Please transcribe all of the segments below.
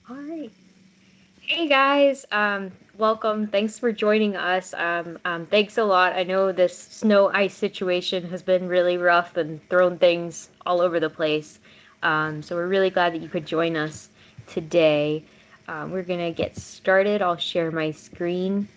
All right. Hey guys, welcome. Thanks for joining us. Thanks a lot. I know this snow ice situation has been really rough and thrown things all over the place. So we're really glad that you could join us today. We're gonna get started. I'll share my screen.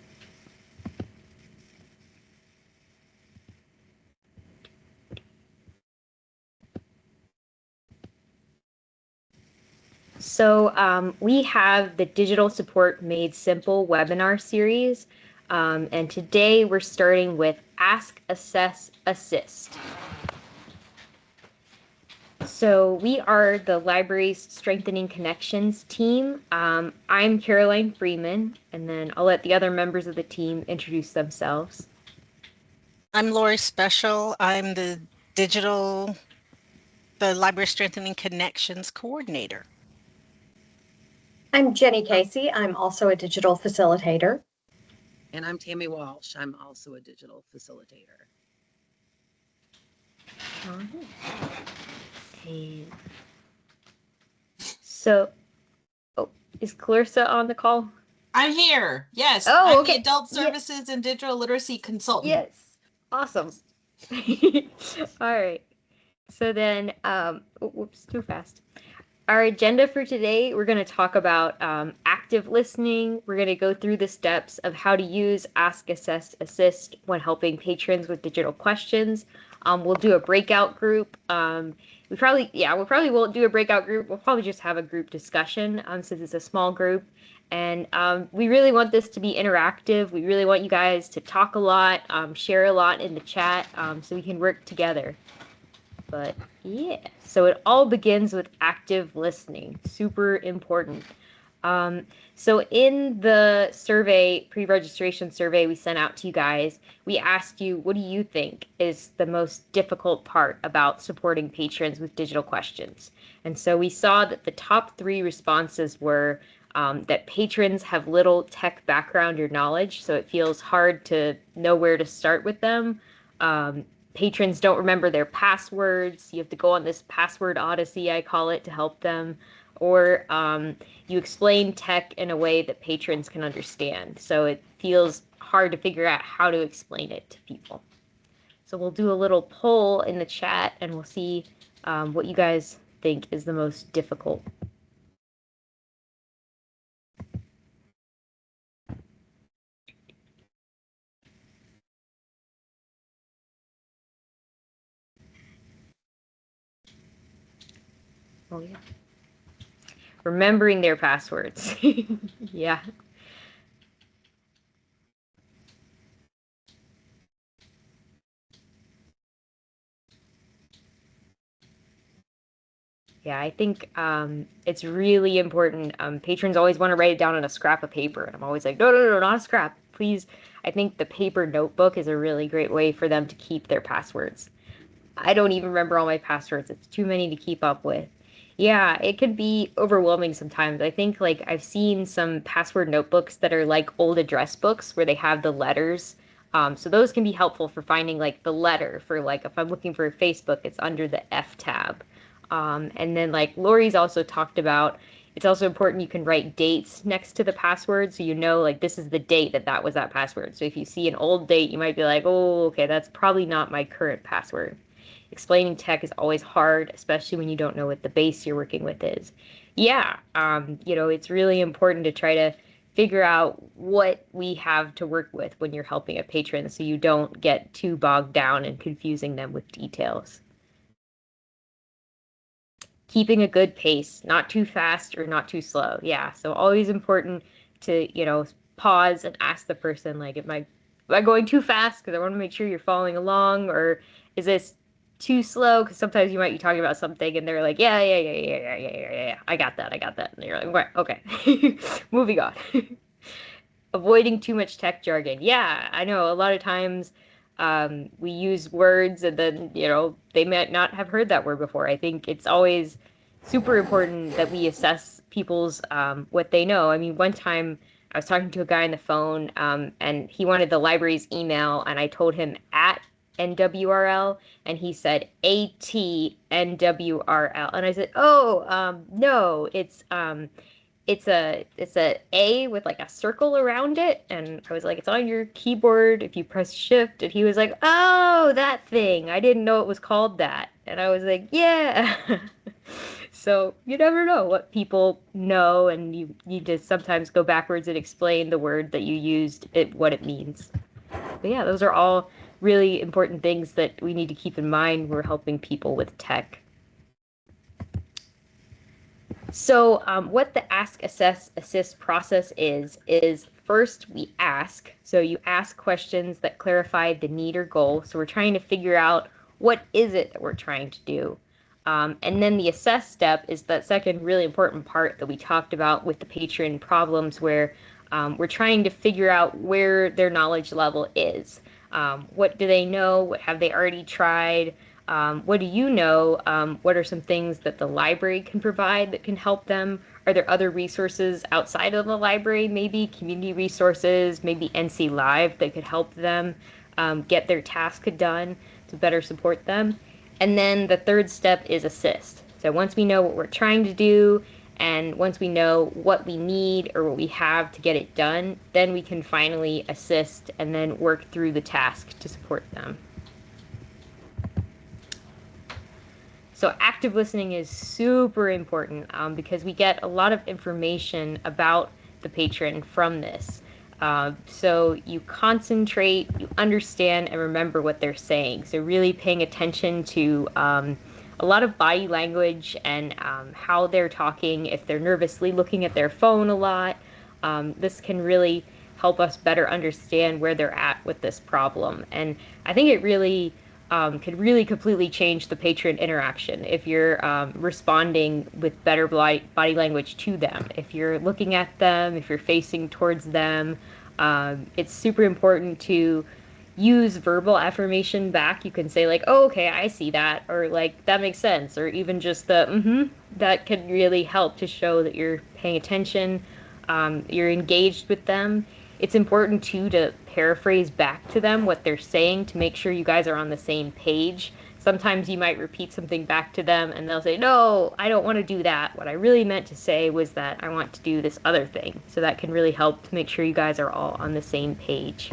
So we have the Digital Support Made Simple webinar series. And today we're starting with Ask, Assess, Assist. So we are the library's Strengthening Connections team. I'm Caroline Freeman, and then I'll let the other members of the team introduce themselves. I'm Lori Special. I'm the Library Strengthening Connections coordinator. I'm Jenny Casey. I'm also a digital facilitator. And I'm Tammy Walsh. I'm also a digital facilitator. And so, is Clarissa on the call? I'm here. Yes. Oh, I'm okay. the Adult Services and Digital Literacy Consultant. Yes. Awesome. All right. So then, whoops, too fast. Our agenda for today, we're going to talk about active listening. We're going to go through the steps of how to use Ask, Assess, Assist when helping patrons with digital questions. We'll do a breakout group. We probably won't do a breakout group. We'll probably just have a group discussion since it's a small group. And we really want this to be interactive. We really want you guys to talk a lot, share a lot in the chat so we can work together. But yeah, so it all begins with active listening. Super important. So in the survey, pre-registration survey we sent out to you guys, we asked you, what do you think is the most difficult part about supporting patrons with digital questions? And so we saw that the top 3 responses were that patrons have little tech background or knowledge, so it feels hard to know where to start with them. Patrons don't remember their passwords. You have to go on this password odyssey, I call it, to help them. Or you explain tech in a way that patrons can understand. So it feels hard to figure out how to explain it to people. So we'll do a little poll in the chat and we'll see what you guys think is the most difficult. Oh, yeah. Remembering their passwords. Yeah. Yeah, I think it's really important. Patrons always want to write it down on a scrap of paper, and I'm always like, no, not a scrap, please. I think the paper notebook is a really great way for them to keep their passwords. I don't even remember all my passwords. It's too many to keep up with. Yeah, it could be overwhelming sometimes. I think like I've seen some password notebooks that are like old address books where they have the letters. So those can be helpful for finding like the letter for like if I'm looking for Facebook, it's under the F tab. And then like Lori's also talked about, it's also important you can write dates next to the password so you know like this is the date that was that password. So if you see an old date, you might be like, oh, okay, that's probably not my current password. Explaining tech is always hard, especially when you don't know what the base you're working with is. Yeah, it's really important to try to figure out what we have to work with when you're helping a patron so you don't get too bogged down and confusing them with details. Keeping a good pace, not too fast or not too slow. Yeah, so always important to, pause and ask the person, like, am I going too fast because I want to make sure you're following along, or is this too slow? Because sometimes you might be talking about something and they're like, yeah, I got that. And you're like, right, okay, moving on. Avoiding too much tech jargon. Yeah, I know a lot of times we use words and then, they might not have heard that word before. I think it's always super important that we assess people's what they know. I mean, one time I was talking to a guy on the phone and he wanted the library's email and I told him at NWRL and he said ATNWRL. And I said, oh, no, it's it's a A with like a circle around it, and I was like, it's on your keyboard if you press shift, and he was like, oh, that thing. I didn't know it was called that. And I was like, yeah. So you never know what people know, and you just sometimes go backwards and explain the word that you used, what it means. But yeah, those are all really important things that we need to keep in mind when we're helping people with tech. So what the ask, assess, assist process is first we ask. So you ask questions that clarify the need or goal. So we're trying to figure out what is it that we're trying to do. And then the assess step is that second really important part that we talked about with the patron problems, where we're trying to figure out where their knowledge level is. What do they know? What have they already tried? What do you know? What are some things that the library can provide that can help them? Are there other resources outside of the library, maybe community resources, maybe NC Live that could help them get their task done to better support them? And then the third step is assist. So once we know what we're trying to do, and once we know what we need or what we have to get it done, then we can finally assist and then work through the task to support them. So active listening is super important because we get a lot of information about the patron from this. So you concentrate, you understand, and remember what they're saying. So really paying attention to a lot of body language and how they're talking. If they're nervously looking at their phone a lot, this can really help us better understand where they're at with this problem. And I think it really could really completely change the patron interaction if you're responding with better body language to them. If you're looking at them, if you're facing towards them, it's super important to use verbal affirmation back. You can say like, oh, okay, I see that, or like, that makes sense, or even just the that can really help to show that you're paying attention, you're engaged with them. It's important too to paraphrase back to them what they're saying to make sure you guys are on the same page. Sometimes you might repeat something back to them and they'll say, no, I don't want to do that. What I really meant to say was that I want to do this other thing. So that can really help to make sure you guys are all on the same page.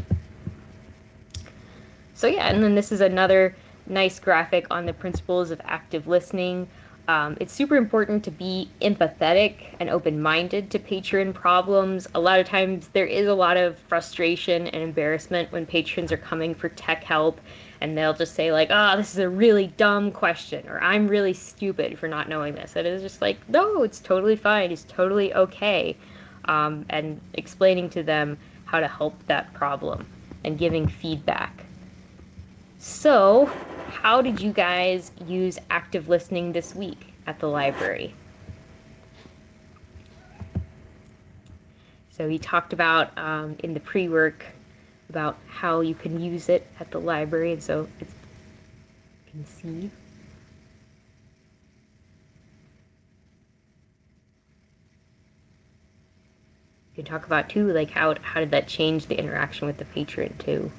So yeah, and then this is another nice graphic on the principles of active listening. It's super important to be empathetic and open-minded to patron problems. A lot of times there is a lot of frustration and embarrassment when patrons are coming for tech help, and they'll just say like, oh, this is a really dumb question, or I'm really stupid for not knowing this. And it's just like, no, it's totally fine. It's totally okay. And explaining to them how to help that problem and giving feedback. So, how did you guys use active listening this week at the library? So we talked about in the pre-work about how you can use it at the library, and so it's, you can see. You can talk about too, like how did that change the interaction with the patron too?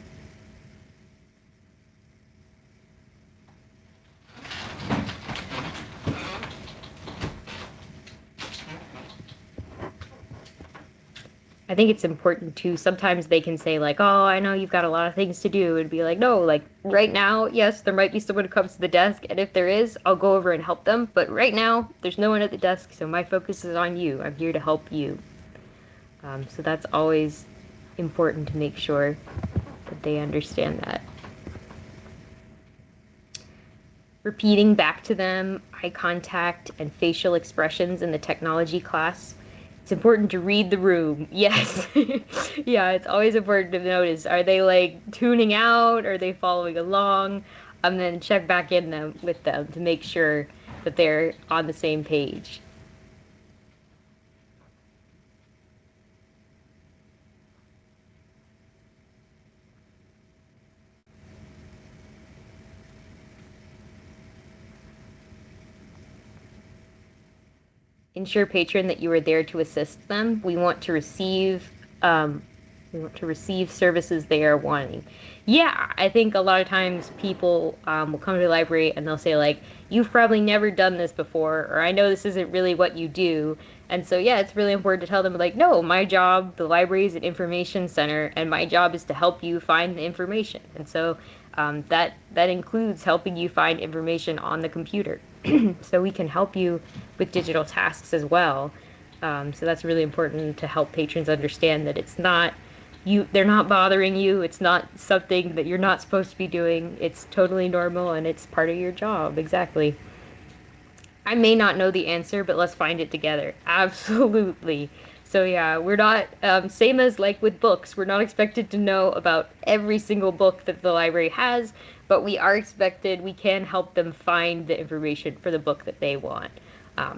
I think it's important too. Sometimes they can say like, "Oh, I know you've got a lot of things to do," and be like, "No, like right now, yes, there might be someone who comes to the desk, and if there is, I'll go over and help them. But right now, there's no one at the desk, so my focus is on you. I'm here to help you." So that's always important to make sure that they understand that. Repeating back to them eye contact and facial expressions in the technology class. It's important to read the room. Yes. Yeah, it's always important to notice. Are they like tuning out? Are they following along? And then check back in them with them to make sure that they're on the same page. Ensure patron that you are there to assist them. We want to receive We want to receive services they are wanting. Yeah, I think a lot of times people will come to the library and they'll say like, you've probably never done this before, or I know this isn't really what you do. And so, yeah, it's really important to tell them like, no, my job, the library is an information center, and my job is to help you find the information. And so that includes helping you find information on the computer. So we can help you with digital tasks as well. So that's really important to help patrons understand that it's not they're not bothering you. It's not something that you're not supposed to be doing. It's totally normal and it's part of your job. Exactly. I may not know the answer, but let's find it together. Absolutely. So yeah, we're not same as like with books. We're not expected to know about every single book that the library has, but we are expected. We can help them find the information for the book that they want.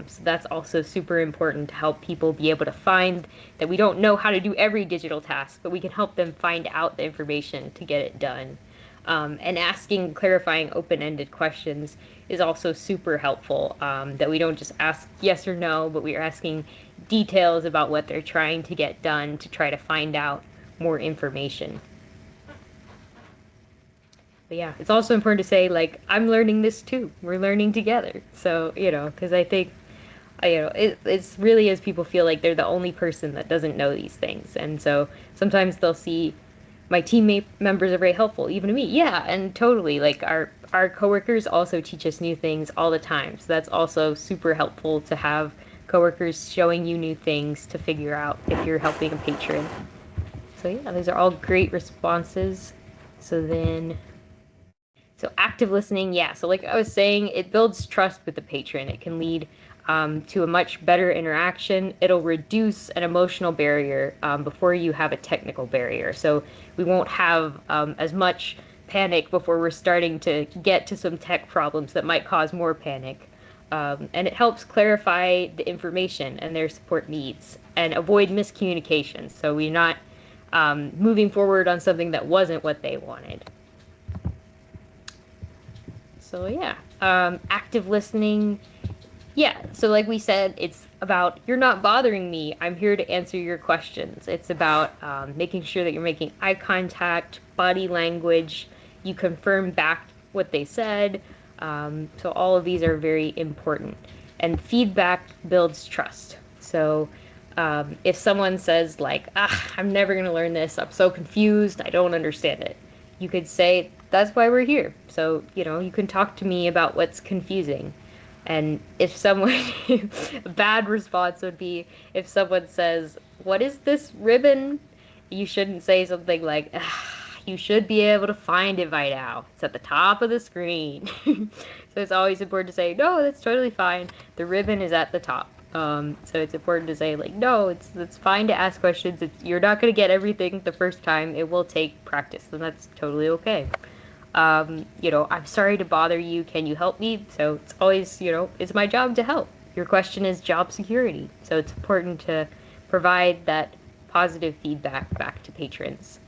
So that's also super important to help people be able to find that we don't know how to do every digital task, but we can help them find out the information to get it done. And asking clarifying open-ended questions is also super helpful, that we don't just ask yes or no, but we are asking details about what they're trying to get done to try to find out more information. But yeah, it's also important to say, like, I'm learning this too. We're learning together. So, because I think, it's really as people feel like they're the only person that doesn't know these things. And so sometimes they'll see my teammate members are very helpful, even to me. Yeah, and totally. Like, our coworkers also teach us new things all the time. So that's also super helpful to have coworkers showing you new things to figure out if you're helping a patron. So yeah, those are all great responses. So active listening, yeah. So like I was saying, it builds trust with the patron. It can lead to a much better interaction. It'll reduce an emotional barrier before you have a technical barrier. So we won't have as much panic before we're starting to get to some tech problems that might cause more panic. And it helps clarify the information and their support needs and avoid miscommunication. So we're not moving forward on something that wasn't what they wanted. So yeah, active listening. Yeah, so like we said, it's about you're not bothering me. I'm here to answer your questions. It's about making sure that you're making eye contact, body language. You confirm back what they said. So all of these are very important. And feedback builds trust. So if someone says like, I'm never going to learn this. I'm so confused. I don't understand it. You could say, that's why we're here. So, you can talk to me about what's confusing. And if someone, a bad response would be if someone says, what is this ribbon? You shouldn't say something like, you should be able to find it by now. It's at the top of the screen. So it's always important to say, no, that's totally fine. The ribbon is at the top. So it's important to say like, no, it's fine to ask questions. You're not going to get everything the first time. It will take practice, and that's totally okay. I'm sorry to bother you. Can you help me? So it's always, it's my job to help. Your question is job security. So it's important to provide that positive feedback back to patrons.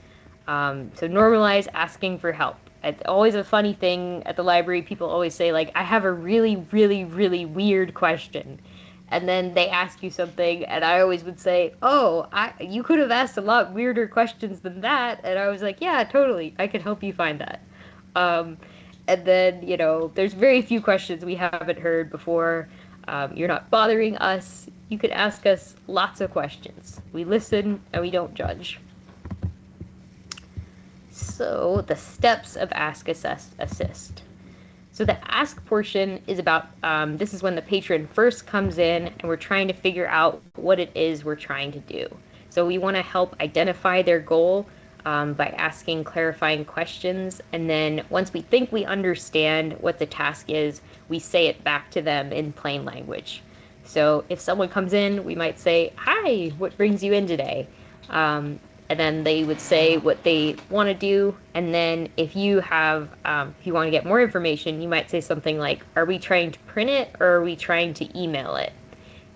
So normalize asking for help. It's always a funny thing at the library. People always say like, I have a really, really, really weird question. And then they ask you something, and I always would say, oh, you could have asked a lot weirder questions than that. And I was like, yeah, totally. I could help you find that. And then, there's very few questions we haven't heard before. You're not bothering us. You could ask us lots of questions. We listen and we don't judge. So the steps of Ask, Assist. So the ask portion is about, this is when the patron first comes in and we're trying to figure out what it is we're trying to do. So we want to help identify their goal by asking clarifying questions. And then once we think we understand what the task is, we say it back to them in plain language. So if someone comes in, we might say, hi, what brings you in today? And then they would say what they want to do. And then if you have, if you want to get more information, you might say something like, are we trying to print it or are we trying to email it?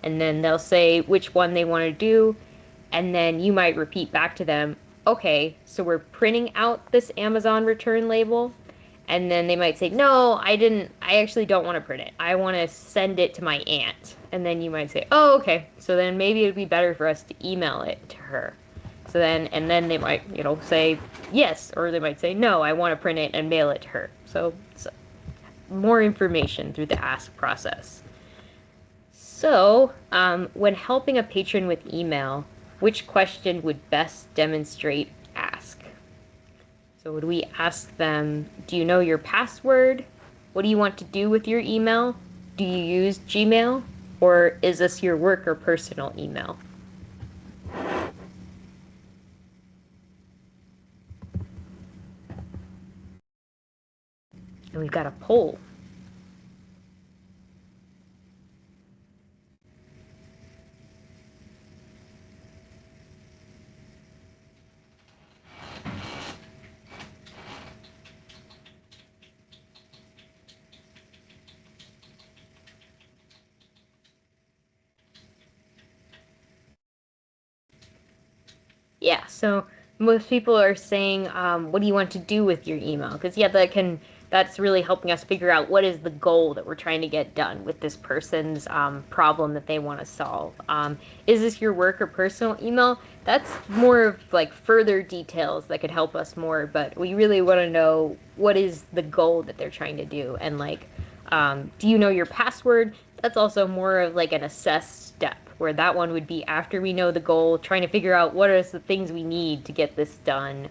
And then they'll say which one they want to do. And then you might repeat back to them, okay, so we're printing out this Amazon return label. And then they might say, no, I actually don't want to print it. I want to send it to my aunt. And then you might say, oh, okay. So then maybe it'd be better for us to email it to her. So then, and then they might, say yes, or they might say no, I want to print it and mail it to her. So more information through the ask process. So, when helping a patron with email, which question would best demonstrate ask? So would we ask them, do you know your password? What do you want to do with your email? Do you use Gmail? Or is this your work or personal email? And we've got a poll. Yeah, so most people are saying, what do you want to do with your email? Because that's really helping us figure out what is the goal that we're trying to get done with this person's problem that they want to solve. Is this your work or personal email? That's more of like further details that could help us more, but we really want to know what is the goal that they're trying to do, and like, do you know your password? That's also more of like an assess step, where that one would be after we know the goal, trying to figure out what are the things we need to get this done.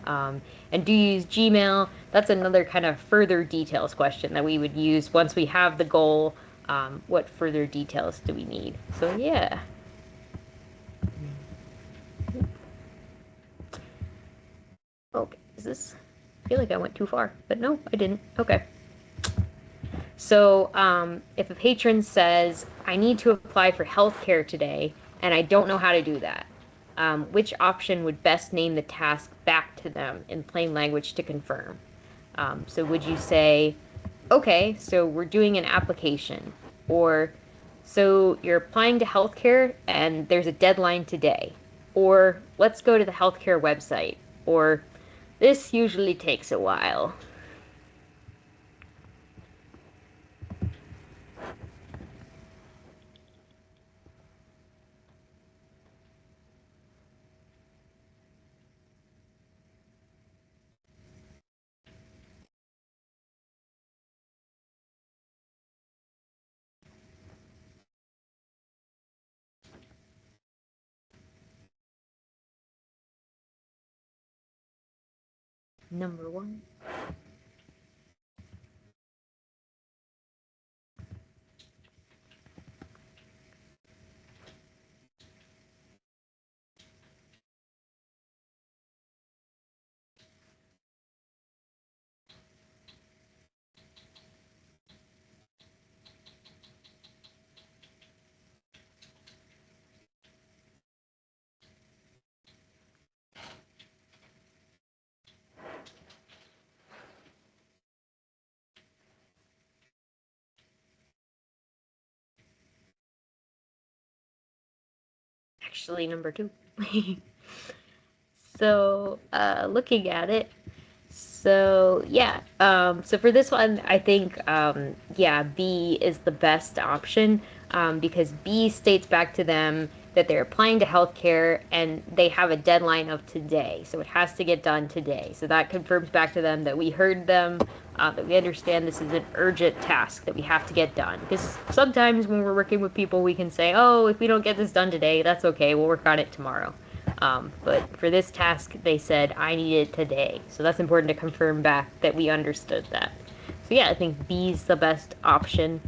And do you use Gmail? That's another kind of further details question that we would use once we have the goal. What further details do we need? So yeah. Okay, I feel like I went too far, but no, I didn't. Okay. So, if a patron says, I need to apply for healthcare today, and I don't know how to do that, which option would best name the task back to them in plain language to confirm? So, would you say, okay, so we're doing an application, or so you're applying to healthcare and there's a deadline today, or let's go to the healthcare website, or this usually takes a while. Number one. Actually, number two. So, looking at it, so yeah, so for this one, I think, yeah, B is the best option, because B states back to them that they're applying to healthcare and they have a deadline of today, so it has to get done today. So that confirms back to them that we heard them, that we understand this is an urgent task that we have to get done. Because sometimes when we're working with people, we can say, oh, if we don't get this done today, that's okay, we'll work on it tomorrow. But for this task, they said, I need it today. So that's important to confirm back that we understood that. So yeah, I think B's the best option.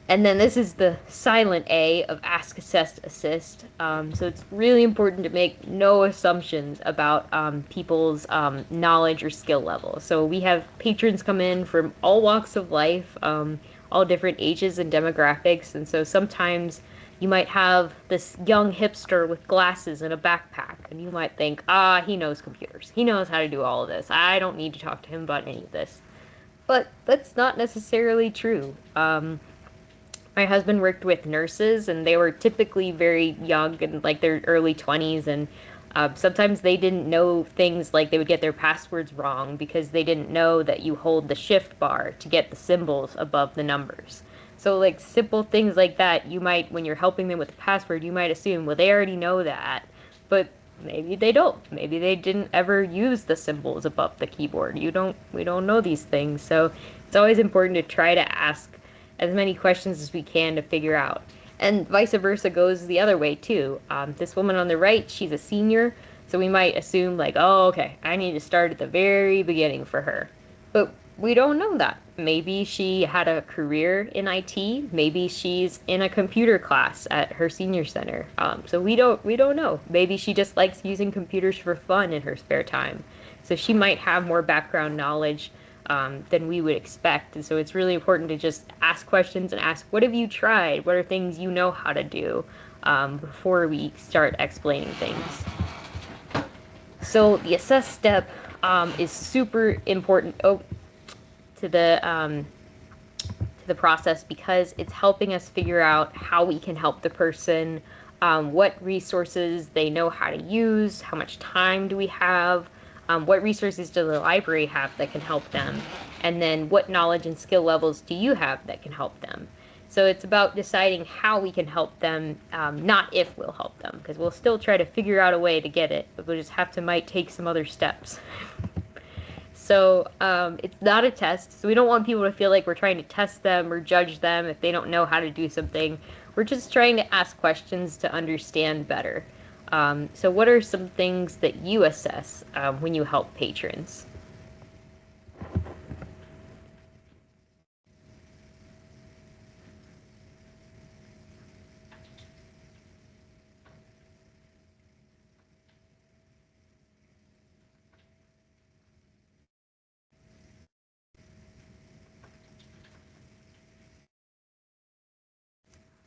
And then this is the silent A of ask, assess, assist. So it's really important to make no assumptions about people's knowledge or skill level. So we have patrons come in from all walks of life, all different ages and demographics. And so sometimes you might have this young hipster with glasses and a backpack, and you might think, he knows computers. He knows how to do all of this. I don't need to talk to him about any of this. But that's not necessarily true. My husband worked with nurses, and they were typically very young and like their early 20s, and sometimes they didn't know things like they would get their passwords wrong because they didn't know that you hold the shift bar to get the symbols above the numbers. So like simple things like that, you might, when you're helping them with the password, you might assume, well, they already know that, but Maybe they don't. Maybe they didn't ever use the symbols above the keyboard. We don't know these things. So it's always important to try to ask as many questions as we can to figure out. And vice versa goes the other way too. This woman on the right, she's a senior, so we might assume like, oh, okay, I need to start at the very beginning for her. But we don't know that. Maybe she had a career in IT. Maybe she's in a computer class at her senior center. So we don't know. Maybe she just likes using computers for fun in her spare time. So she might have more background knowledge than we would expect. And so it's really important to just ask questions and ask, what have you tried? What are things you know how to do before we start explaining things? So the assess step is super important to the process because it's helping us figure out how we can help the person, what resources they know how to use, how much time do we have, what resources does the library have that can help them, and then what knowledge and skill levels do you have that can help them. So it's about deciding how we can help them, not if we'll help them, because we'll still try to figure out a way to get it, but we'll just might take some other steps. So it's not a test. So we don't want people to feel like we're trying to test them or judge them if they don't know how to do something. We're just trying to ask questions to understand better. So what are some things that you assess when you help patrons?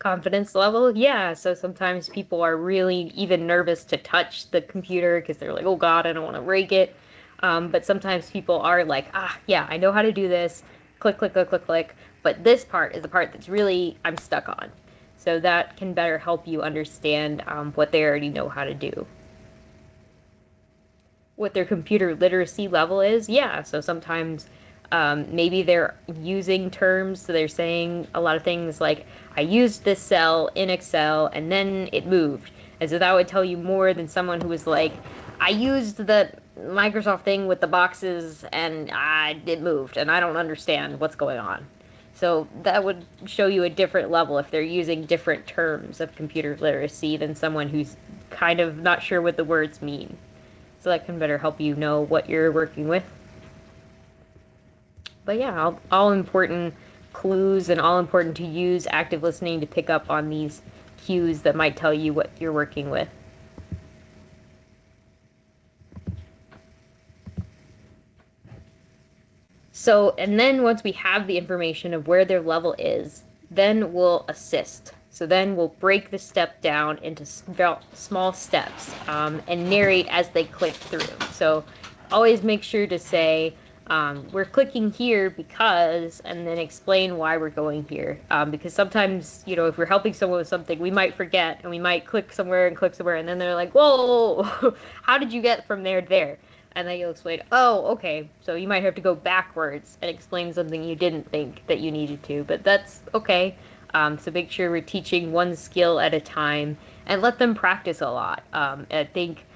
Confidence level, yeah. So sometimes people are really even nervous to touch the computer because they're like, oh God, I don't want to break it. But sometimes people are like, yeah, I know how to do this. Click, click, click, click, click. But this part is the part that's really I'm stuck on. So that can better help you understand what they already know how to do. What their computer literacy level is, yeah. So sometimes maybe they're using terms, so they're saying a lot of things like, I used this cell in Excel and then it moved. And so that would tell you more than someone who was like, I used the Microsoft thing with the boxes and it moved and I don't understand what's going on. So that would show you a different level if they're using different terms of computer literacy than someone who's kind of not sure what the words mean. So that can better help you know what you're working with. But yeah, all important clues and all important to use active listening to pick up on these cues that might tell you what you're working with. So, and then once we have the information of where their level is, then we'll assist. So then we'll break the step down into small steps and narrate as they click through. So always make sure to say, we're clicking here because, and then explain why we're going here. Because sometimes, if we're helping someone with something, we might forget and we might click somewhere, and then they're like, whoa, how did you get from there to there? And then you'll explain, oh, okay, so you might have to go backwards and explain something you didn't think that you needed to, but that's okay. So make sure we're teaching one skill at a time and let them practice a lot. I think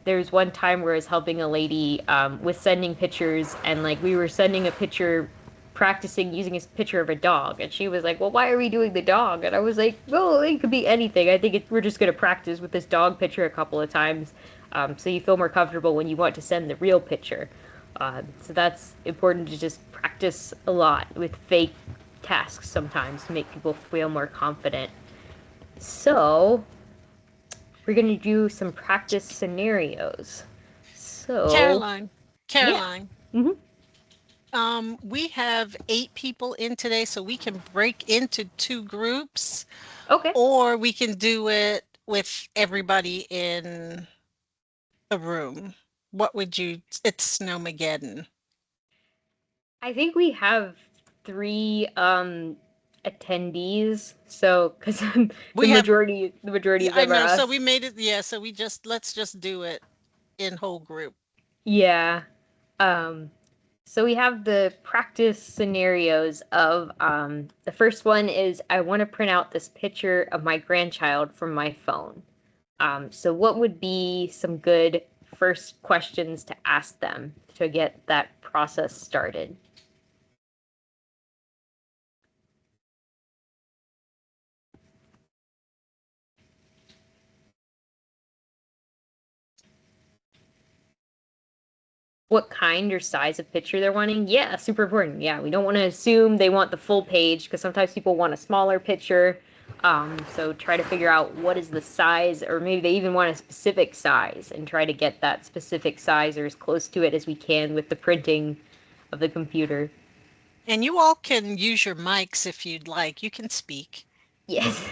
there's one time where I was helping a lady with sending pictures, and like we were sending a picture, practicing using a picture of a dog, and she was like, well, why are we doing the dog? And I was like, well, it could be anything. I think we're just going to practice with this dog picture a couple of times so you feel more comfortable when you want to send the real picture. So that's important to just practice a lot with fake tasks sometimes to make people feel more confident. So we're going to do some practice scenarios. So Caroline, yeah. we have 8 people in today, so we can break into 2 groups, Okay. or we can do it with everybody in the room. What would you, it's Snowmageddon. I think we have 3 attendees, so because the We have, majority yeah, of I them are know, so us. we made it, yeah, so let's just do it in whole group. Yeah. Um, so we have the practice scenarios of the first one is I want to print out this picture of my grandchild from my phone. So what would be some good first questions to ask them to get that process started? What kind or size of picture they're wanting? Yeah, super important. Yeah, we don't want to assume they want the full page because sometimes people want a smaller picture. So try to figure out what is the size, or maybe they even want a specific size and try to get that specific size or as close to it as we can with the printing of the computer. And you all can use your mics if you'd like. You can speak. Yes.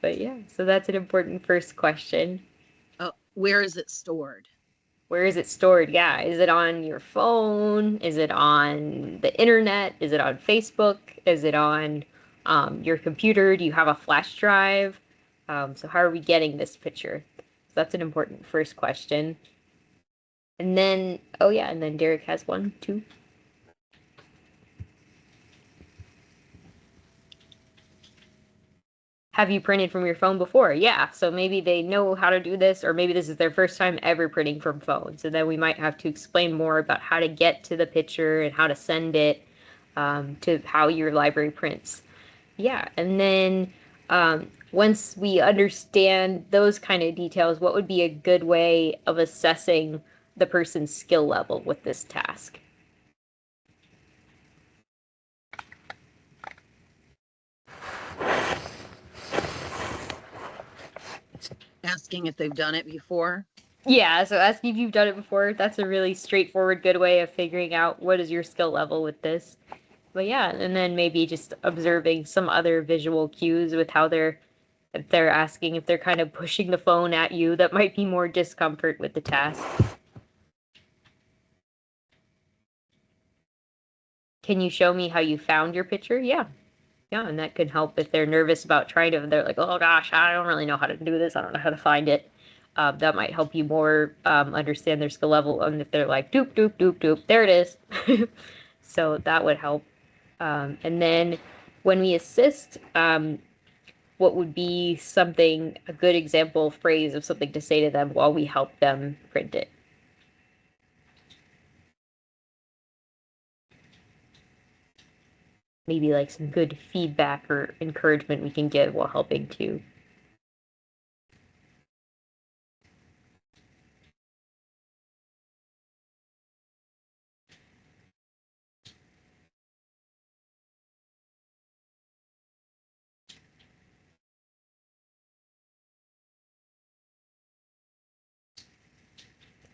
But yeah, so that's an important first question. Oh, where is it stored? Where is it stored? Yeah. Is it on your phone? Is it on the internet? Is it on Facebook? Is it on your computer? Do you have a flash drive? So how are we getting this picture? So that's an important first question. And then, oh yeah, and then Derek has one too. Have you printed from your phone before? Yeah, so maybe they know how to do this, or maybe this is their first time ever printing from phone. So then we might have to explain more about how to get to the picture and how to send it to how your library prints. Yeah, and then once we understand those kind of details, what would be a good way of assessing the person's skill level with this task? Asking if they've done it before. Yeah, so asking if you've done it before, that's a really straightforward, good way of figuring out what is your skill level with this. But yeah, and then maybe just observing some other visual cues with how if they're asking, if they're kind of pushing the phone at you, that might be more discomfort with the task. Can you show me how you found your picture? Yeah. Yeah, and that could help if they're nervous about trying to, they're like, oh gosh, I don't really know how to do this. I don't know how to find it. That might help you more understand their skill level. And if they're like, doop, doop, doop, doop, there it is. So that would help. And then when we assist, what would be something, a good example phrase of something to say to them while we help them print it? Maybe like some good feedback or encouragement we can give while helping to.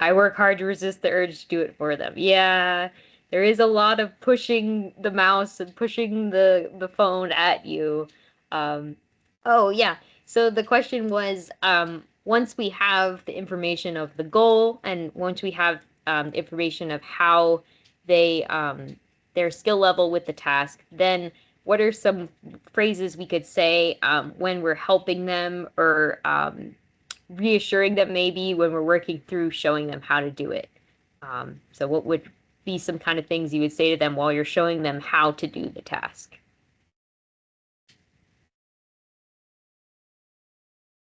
I work hard to resist the urge to do it for them. Yeah, there is a lot of pushing the mouse and pushing the phone at you. Um, oh yeah. So the question was, once we have the information of the goal and once we have information of how they their skill level with the task, then what are some phrases we could say when we're helping them or reassuring them maybe when we're working through showing them how to do it. So what would be some kind of things you would say to them while you're showing them how to do the task?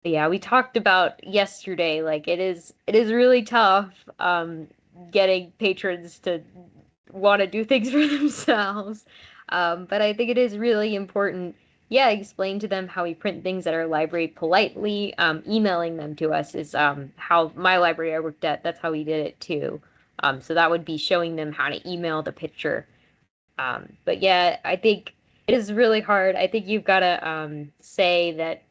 Yeah, we talked about yesterday, like it is really tough getting patrons to want to do things for themselves. But I think it is really important. Yeah, explain to them how we print things at our library politely. Emailing them to us is how my library I worked at, that's how we did it too. So that would be showing them how to email the picture. But yeah, I think it is really hard. I think you've got to say that,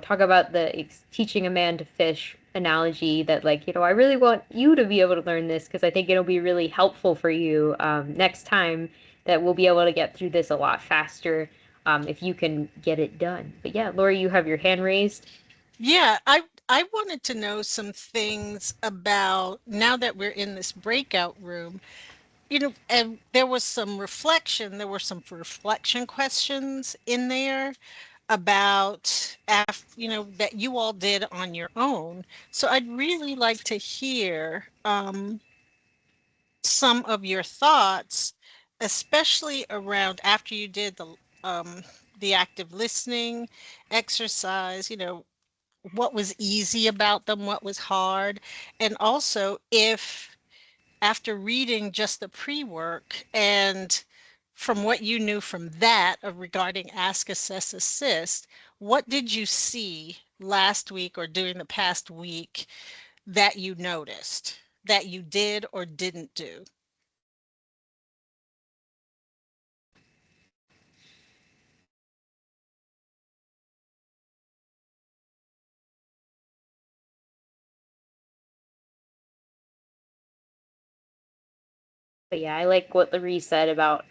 talk about the teaching a man to fish analogy that like, I really want you to be able to learn this because I think it'll be really helpful for you next time that we'll be able to get through this a lot faster if you can get it done. But yeah, Lori, you have your hand raised. Yeah, I wanted to know some things about now that we're in this breakout room. And there was some reflection, there were some reflection questions in there about that you all did on your own. So I'd really like to hear some of your thoughts, especially around after you did um, the active listening exercise, what was easy about them, what was hard, and also if after reading just the pre-work and from what you knew from that regarding Ask, Assess, Assist, what did you see last week or during the past week that you noticed that you did or didn't do? But yeah, I like what Larry said about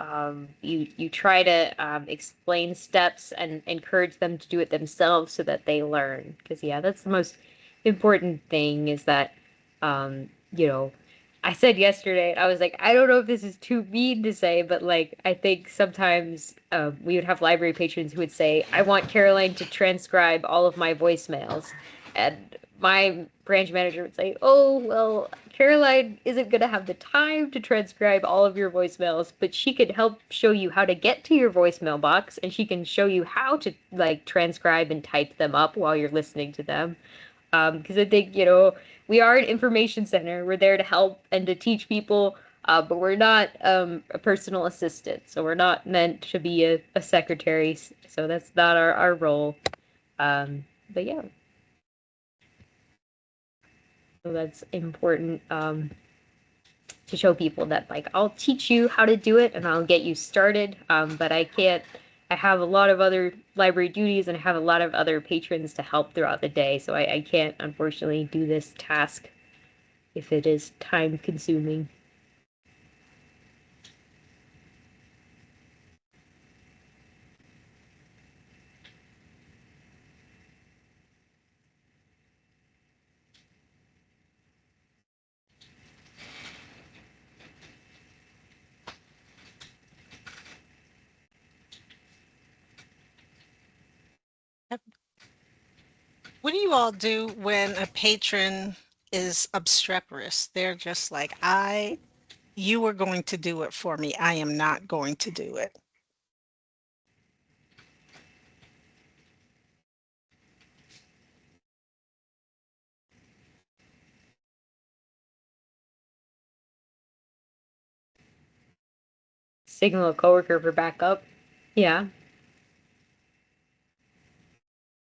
you try to explain steps and encourage them to do it themselves so that they learn. Because yeah, that's the most important thing is that you know, I said yesterday, I was like, I don't know if this is too mean to say, but like I think sometimes we would have library patrons who would say, I want Caroline to transcribe all of my voicemails. And my branch manager would say, "Oh, well, Caroline isn't going to have the time to transcribe all of your voicemails, but she could help show you how to get to your voicemail box and she can show you how to like transcribe and type them up while you're listening to them." Because I think, we are an information center. We're there to help and to teach people, but we're not a personal assistant. So we're not meant to be a secretary. So that's not our role. But yeah. So that's important to show people that like I'll teach you how to do it and I'll get you started. But I can't. I have a lot of other library duties and I have a lot of other patrons to help throughout the day, so I can't unfortunately do this task if it is time consuming. What do you all do when a patron is obstreperous? They're just like, you are going to do it for me. I am not going to do it. Signal a coworker for backup. Yeah.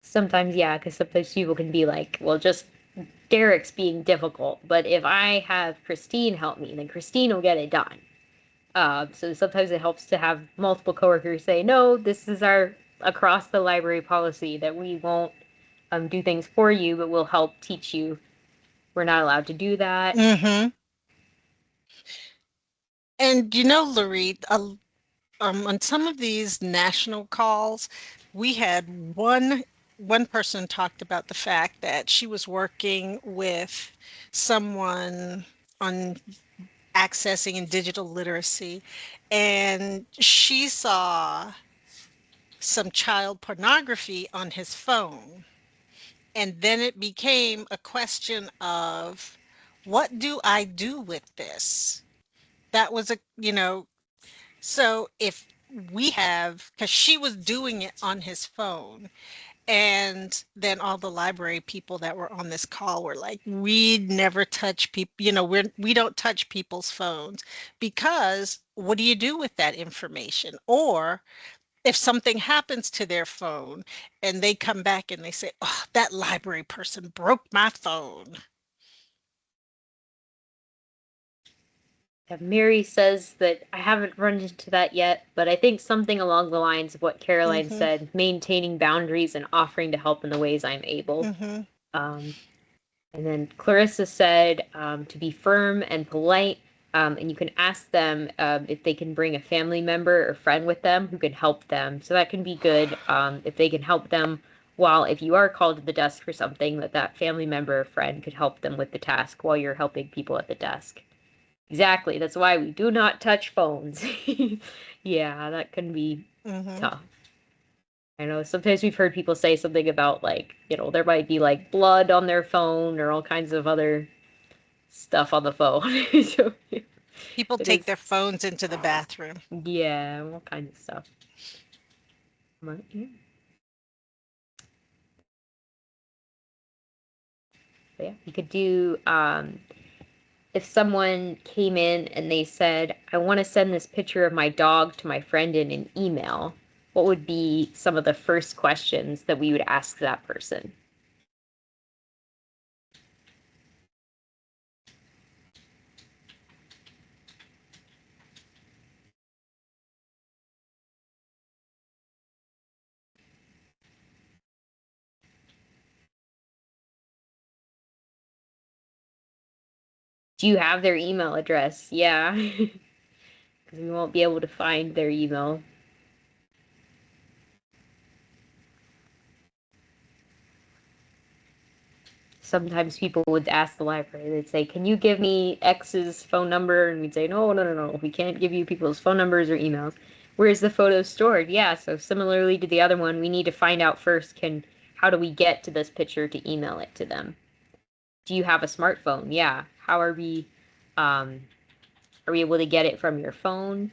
Sometimes, yeah, because sometimes people can be like, well, just Derek's being difficult, but if I have Christine help me, then Christine will get it done. So sometimes it helps to have multiple coworkers say, no, this is our across the library policy that we won't do things for you, but we'll help teach you. We're not allowed to do that. Mm-hmm. And Larry, on some of these national calls, we had one person talked about the fact that she was working with someone on accessing and digital literacy, and she saw some child pornography on his phone. And then it became a question of, what do I do with this? That was so if we have, because she was doing it on his phone, and then all the library people that were on this call were like, we never touch people, we don't touch people's phones, because what do you do with that information? Or if something happens to their phone and they come back and they say, oh, that library person broke my phone. Mary says that I haven't run into that yet, but I think something along the lines of what Caroline Mm-hmm. said, maintaining boundaries and offering to help in the ways I'm able. Mm-hmm. Um, And then Clarissa said to be firm and polite, and you can ask them if they can bring a family member or friend with them who can help them. So that can be good if they can help them while, if you are called to the desk for something, that family member or friend could help them with the task while you're helping people at the desk. Exactly. That's why we do not touch phones. Yeah, that can be Mm-hmm. tough. I know sometimes we've heard people say something about like, there might be like blood on their phone or all kinds of other stuff on the phone. So People it take is, their phones into the bathroom. yeah, all kinds of stuff. Yeah. But yeah, you could do if someone came in and they said, I want to send this picture of my dog to my friend in an email, what would be some of the first questions that we would ask that person? Do you have their email address? Yeah. Because we won't be able to find their email. Sometimes people would ask the library, they'd say, can you give me X's phone number? And we'd say, no, no, no, no, we can't give you people's phone numbers or emails. Where's the photo stored? Yeah, so similarly to the other one, we need to find out first, how do we get to this picture to email it to them? Do you have a smartphone? Yeah. How are we able to get it from your phone?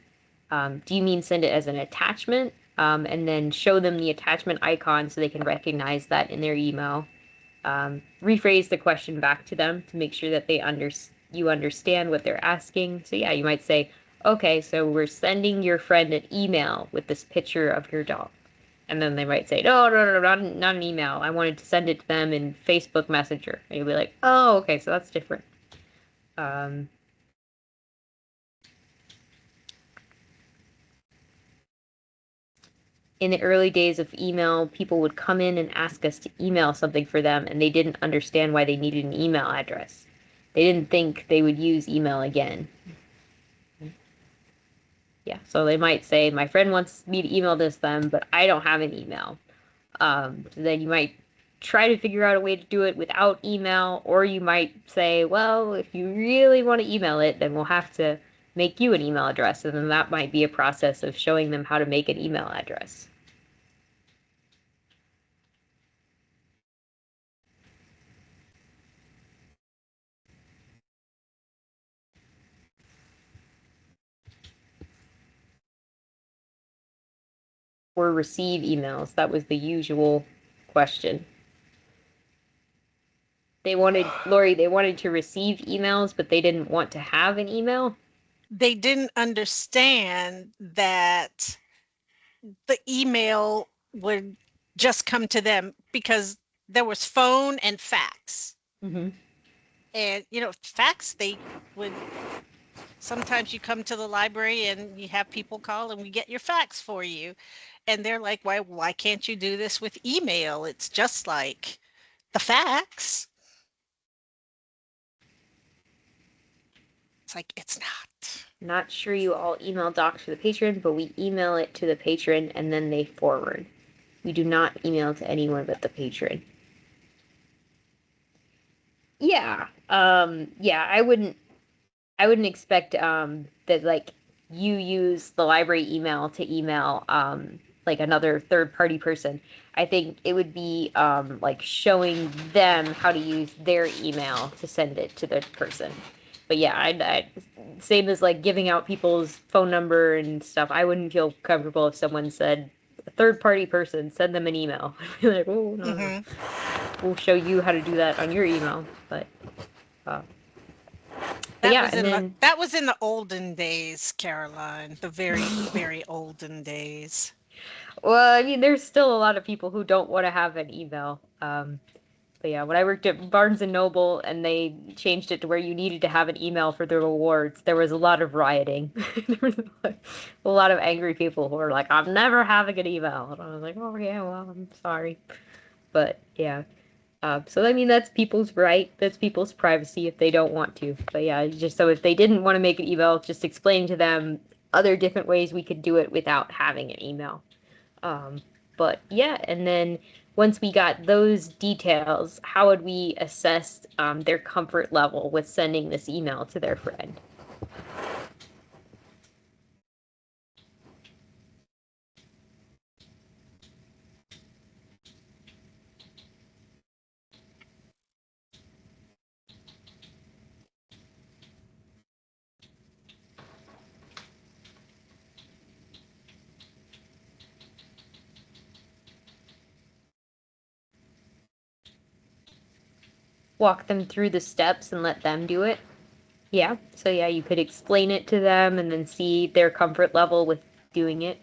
Do you mean send it as an attachment? And then show them the attachment icon so they can recognize that in their email. Rephrase the question back to them to make sure that you understand what they're asking. So yeah, you might say, okay, so we're sending your friend an email with this picture of your dog. And then they might say, no, no, no, not an email. I wanted to send it to them in Facebook Messenger. And you'll be like, oh, okay, so that's different. Um, in the early days of email, people would come in and ask us to email something for them, and they didn't understand why they needed an email address. They didn't think they would use email again. Yeah, so they might say, my friend wants me to email this them, but I don't have an email. So then you might try to figure out a way to do it without email, or you might say, well, if you really want to email it, then we'll have to make you an email address, and then that might be a process of showing them how to make an email address. Or receive emails. That was the usual question. Lori, they wanted to receive emails, but they didn't want to have an email. They didn't understand that the email would just come to them because there was phone and fax. Mm-hmm. And, fax, they would sometimes you come to the library and you have people call and we get your fax for you. And they're like, why can't you do this with email? It's just like the fax. It's like, it's not. Not sure you all email docs to the patron, but we email it to the patron and then they forward. We do not email to anyone but the patron. Yeah. Yeah, I wouldn't expect that like you use the library email to email like another third party person. I think it would be like showing them how to use their email to send it to the person. But yeah, I same as like giving out people's phone number and stuff. I wouldn't feel comfortable if someone said a third party person send them an email. I'd be like, oh no, no, we'll show you how to do that on your email. Uh, but That yeah, was and in the then that was in the olden days, Caroline. The very, very olden days. well, I mean, there's still a lot of people who don't want to have an email. But yeah, when I worked at Barnes and Noble and they changed it to where you needed to have an email for the rewards, there was a lot of rioting. There was a lot of angry people who were like, "I'm never having an email." And I was like, "Oh yeah, well, I'm sorry." But yeah, so I mean, that's people's right. That's people's privacy if they don't want to. But yeah, just so if they didn't want to make an email, just explain to them other different ways we could do it without having an email. Um, but yeah, and then once we got those details, how would we assess their comfort level with sending this email to their friend? walk them through the steps and let them do it. Yeah. So yeah, you could explain it to them and then see their comfort level with doing it.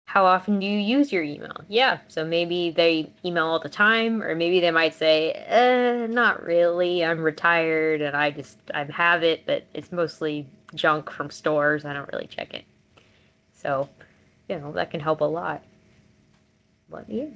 How often do you use your email? Yeah, so maybe they email all the time, or maybe they might say, not really. I'm retired and I have it, but it's mostly junk from stores. I don't really check it. So, that can help a lot. But yeah.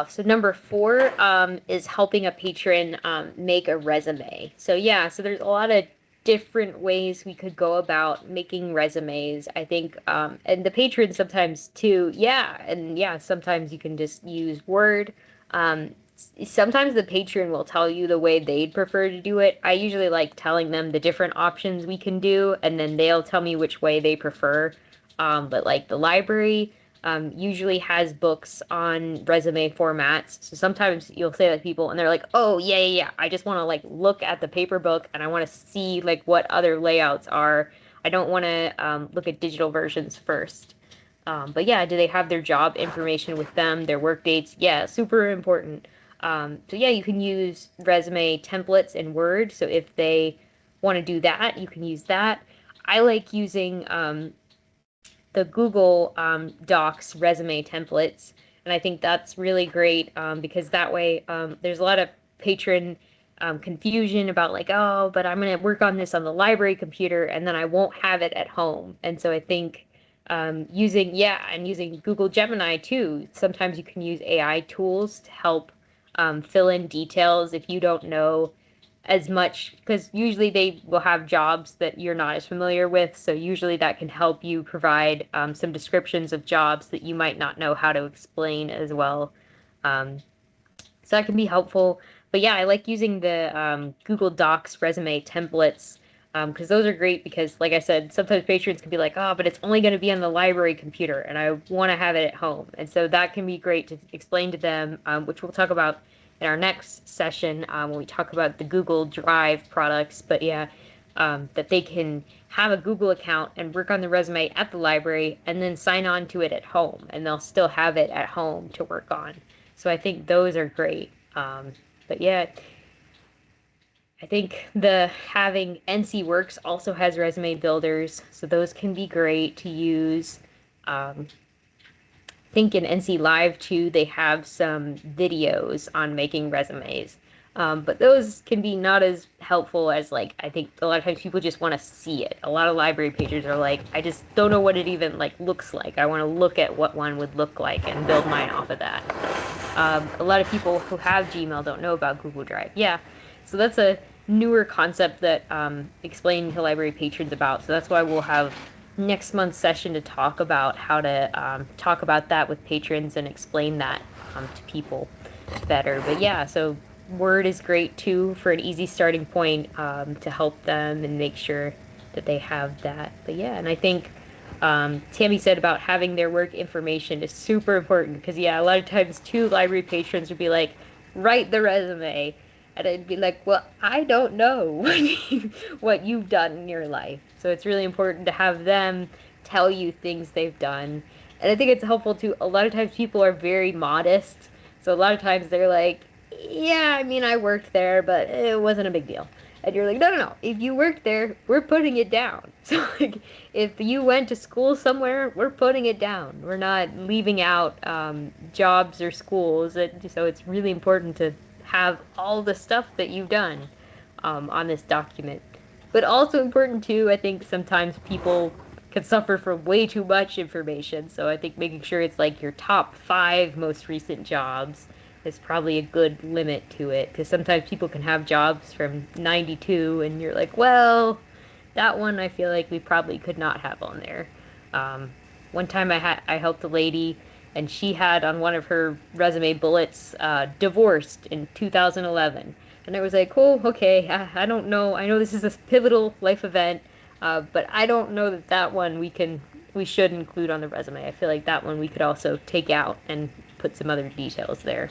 So number 4 is helping a patron make a resume. So yeah, so there's a lot of different ways we could go about making resumes. I think, and the patron sometimes too. Yeah, and yeah, sometimes you can just use Word. Sometimes the patron will tell you the way they'd prefer to do it. I usually like telling them the different options we can do, and then they'll tell me which way they prefer. But like the library usually has books on resume formats. So sometimes you'll say that to people and they're like, oh, yeah, yeah, yeah. I just want to like look at the paper book and I want to see like what other layouts are. I don't want to look at digital versions first. But yeah, do they have their job information with them, their work dates? Yeah, super important. So yeah, you can use resume templates in Word. So if they want to do that, you can use that. I like using the Google Docs resume templates, and I think that's really great because that way there's a lot of patron confusion about like, oh, but I'm gonna work on this on the library computer and then I won't have it at home. And so I think using Google Gemini too. Sometimes you can use AI tools to help fill in details if you don't know as much, because usually they will have jobs that you're not as familiar with. So usually that can help you provide some descriptions of jobs that you might not know how to explain as well. Um, so that can be helpful. But yeah, I like using the Google Docs resume templates because those are great because, like I said, sometimes patrons can be like, oh, but it's only going to be on the library computer and I want to have it at home. And so that can be great to explain to them, which we'll talk about in our next session when we talk about the Google Drive products. But yeah, that they can have a Google account and work on the resume at the library and then sign on to it at home, and they'll still have it at home to work on. So I think those are great. But yeah, I think the having NC Works also has resume builders, so those can be great to use. I think in NC Live too, they have some videos on making resumes. But those can be not as helpful as like I think a lot of times people just want to see it. A lot of library pages are like, I just don't know what it even like looks like. I want to look at what one would look like and build mine off of that. A lot of people who have Gmail don't know about Google Drive. Yeah, so that's a newer concept that explaining to library patrons about. So that's why we'll have next month's session to talk about how to talk about that with patrons and explain that to people better. But yeah, so Word is great too for an easy starting point to help them and make sure that they have that. But yeah, and I think Tammy said about having their work information is super important because yeah, a lot of times too, library patrons would be like, write the resume. And I'd be like, well, I don't know what you've done in your life. So it's really important to have them tell you things they've done. And I think it's helpful too. A lot of times people are very modest. So a lot of times they're like, yeah, I mean, I worked there, but it wasn't a big deal. And you're like, no, no, no. If you worked there, we're putting it down. So, like, if you went to school somewhere, we're putting it down. We're not leaving out jobs or schools. So it's really important to have all the stuff that you've done on this document. But also important too, I think sometimes people can suffer from way too much information. So I think making sure it's like your top 5 most recent jobs is probably a good limit to it, because sometimes people can have jobs from 92 and you're like, well, that one I feel like we probably could not have on there. Um, One time I helped a lady and she had on one of her resume bullets divorced in 2011, and I was like, oh, okay, I don't know. I know this is a pivotal life event, but I don't know that one we should include on the resume. I feel like that one we could also take out and put some other details there.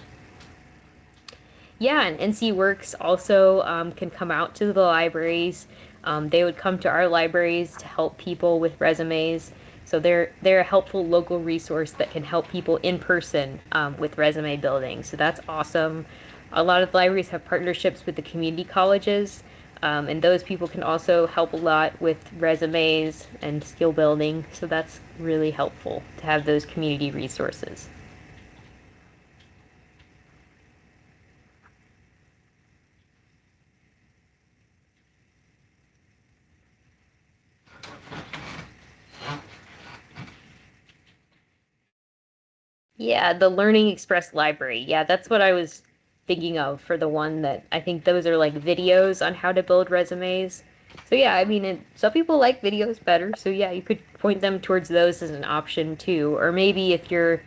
Yeah, and NC Works also can come out to the libraries. They would come to our libraries to help people with resumes. So they're a helpful local resource that can help people in person with resume building. So that's awesome. A lot of the libraries have partnerships with the community colleges, and those people can also help a lot with resumes and skill building. So that's really helpful to have those community resources. Yeah, the Learning Express library. Yeah, that's what I was thinking of for the one that I think those are like videos on how to build resumes. So yeah, I mean, some people like videos better. So yeah, you could point them towards those as an option too. Or maybe if you're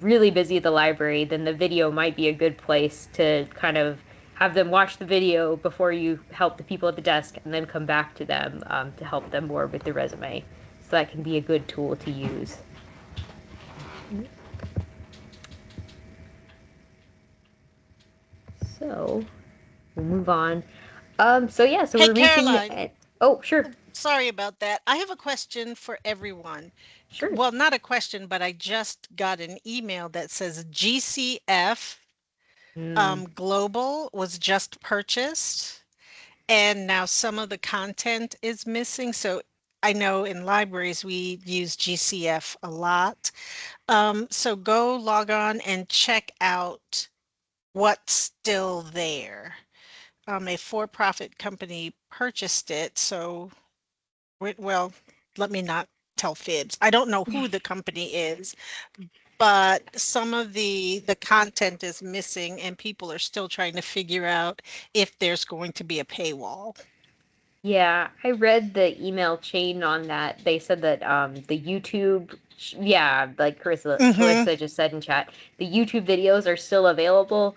really busy at the library, then the video might be a good place to kind of have them watch the video before you help the people at the desk and then come back to them to help them more with the resume. So that can be a good tool to use. So we'll move on. So yeah, so Hey, we're reaching the Caroline. end. Oh, sure, Sorry about that. I have a question for everyone. sure. Well, not a question, but I just got an email that says GCF Hmm. Global was just purchased, and now some of the content is missing. So I know in libraries we use GCF a lot. So go log on and check out what's still there. A for-profit company purchased it, so well, let me not tell fibs. I don't know who the company is, but some of the content is missing and people are still trying to figure out if there's going to be a paywall. Yeah, I read the email chain on that. They said that the YouTube, yeah, like Mm-hmm. Clarissa just said in chat, the YouTube videos are still available.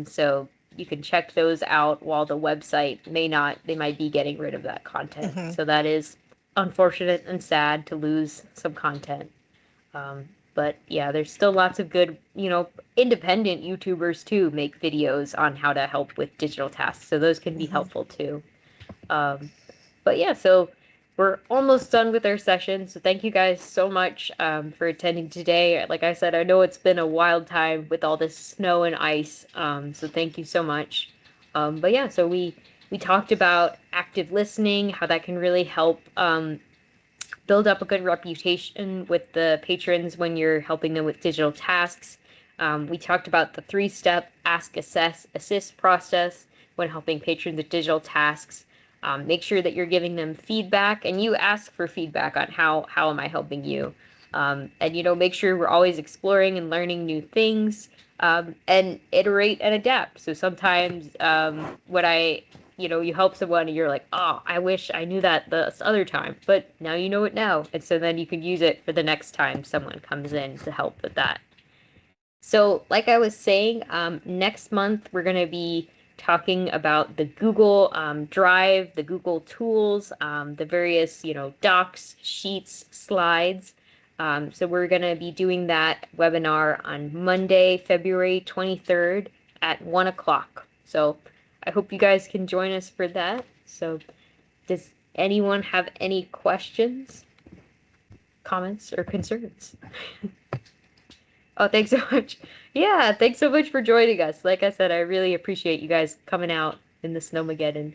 So you can check those out while the website may not, they might be getting rid of that content. Mm-hmm. So that is unfortunate and sad to lose some content. But yeah, there's still lots of good, independent YouTubers too make videos on how to help with digital tasks. So those can be Mm-hmm. helpful too. Um, but yeah, so we're almost done with our session. So thank you guys so much for attending today. Like I said, I know it's been a wild time with all this snow and ice. So thank you so much. But yeah, so we talked about active listening, how that can really help build up a good reputation with the patrons when you're helping them with digital tasks. We talked about the 3-step ask, assess, assist process when helping patrons with digital tasks. Make sure that you're giving them feedback and you ask for feedback on how am I helping you. And make sure we're always exploring and learning new things, and iterate and adapt. So sometimes when you help someone and you're like, oh, I wish I knew that this other time, but now you know it now. And so then you can use it for the next time someone comes in to help with that. So, like I was saying, next month we're going to be talking about the Google Drive, the Google tools, the various, docs, sheets, slides. So we're going to be doing that webinar on Monday, February 23rd at 1 o'clock. So I hope you guys can join us for that. So does anyone have any questions, comments, or concerns? Oh, thanks so much. Yeah, thanks so much for joining us. Like I said, I really appreciate you guys coming out in the snowmageddon.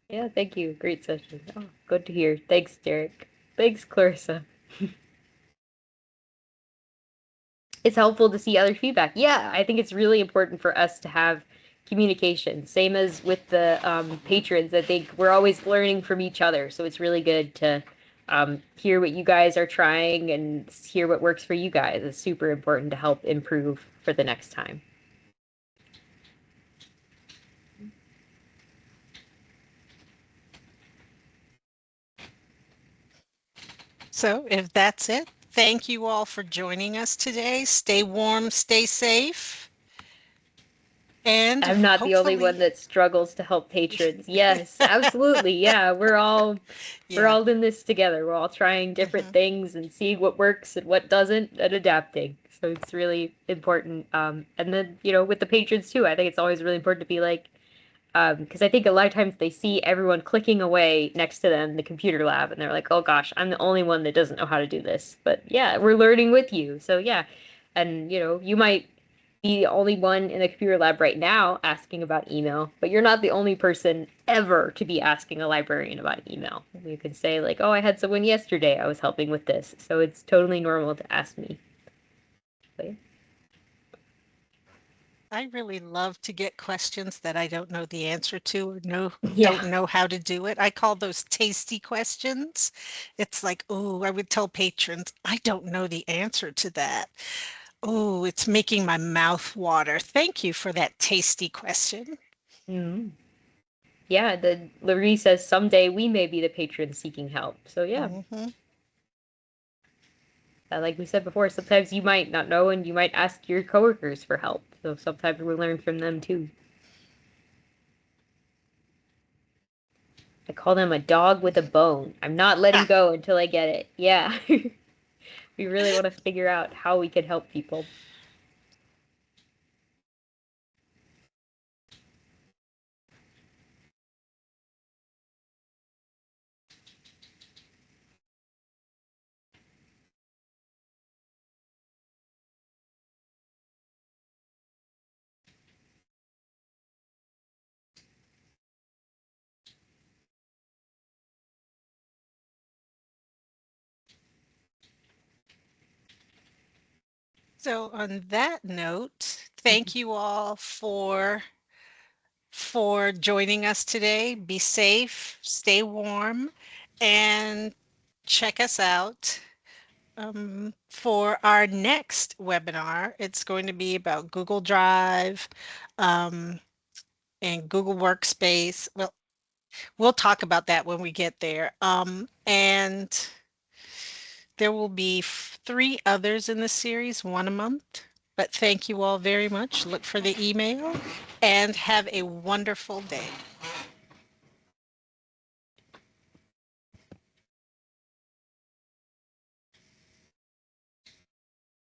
Yeah, thank you. Great session. Oh, good to hear. Thanks, Derek. Thanks, Clarissa. It's helpful to see other feedback. Yeah, I think it's really important for us to have communication. Same as with the patrons. I think we're always learning from each other, so it's really good to hear what you guys are trying and hear what works for you guys. It's super important to help improve for the next time. So if that's it, thank you all for joining us today. Stay warm, stay safe, and I'm not the only one hopefully, that struggles to help patrons. Yes, absolutely. Yeah, we're yeah. all in this together. We're all trying different Mhm. things and seeing what works and what doesn't and adapting. So it's really important. And then, with the patrons too, I think it's always really important to be like, because I think a lot of times they see everyone clicking away next to them in the computer lab and they're like, oh gosh, I'm the only one that doesn't know how to do this. But yeah, we're learning with you. So yeah. And you might be the only one in the computer lab right now asking about email, but you're not the only person ever to be asking a librarian about email. You can say like, oh, I had someone yesterday I was helping with this. So it's totally normal to ask me. But, I really love to get questions that I don't know the answer to or don't yeah. know how to do it. I call those tasty questions. It's like, oh, I would tell patrons, I don't know the answer to that. Oh, it's making my mouth water. Thank you for that tasty question. Mm. Yeah, the Larry says someday we may be the patron seeking help. So yeah, Mhm. like we said before, sometimes you might not know and you might ask your coworkers for help. So sometimes we learn from them too. I call them a dog with a bone. I'm not letting go until I get it. Yeah. We really want to figure out how we can help people. So on that note, thank you all for joining us today. Be safe, stay warm, and check us out for our next webinar. It's going to be about Google Drive um, and Google Workspace. Well, we'll talk about that when we get there. And there will be three others in the series, one a month. But thank you all very much. Look for the email and have a wonderful day.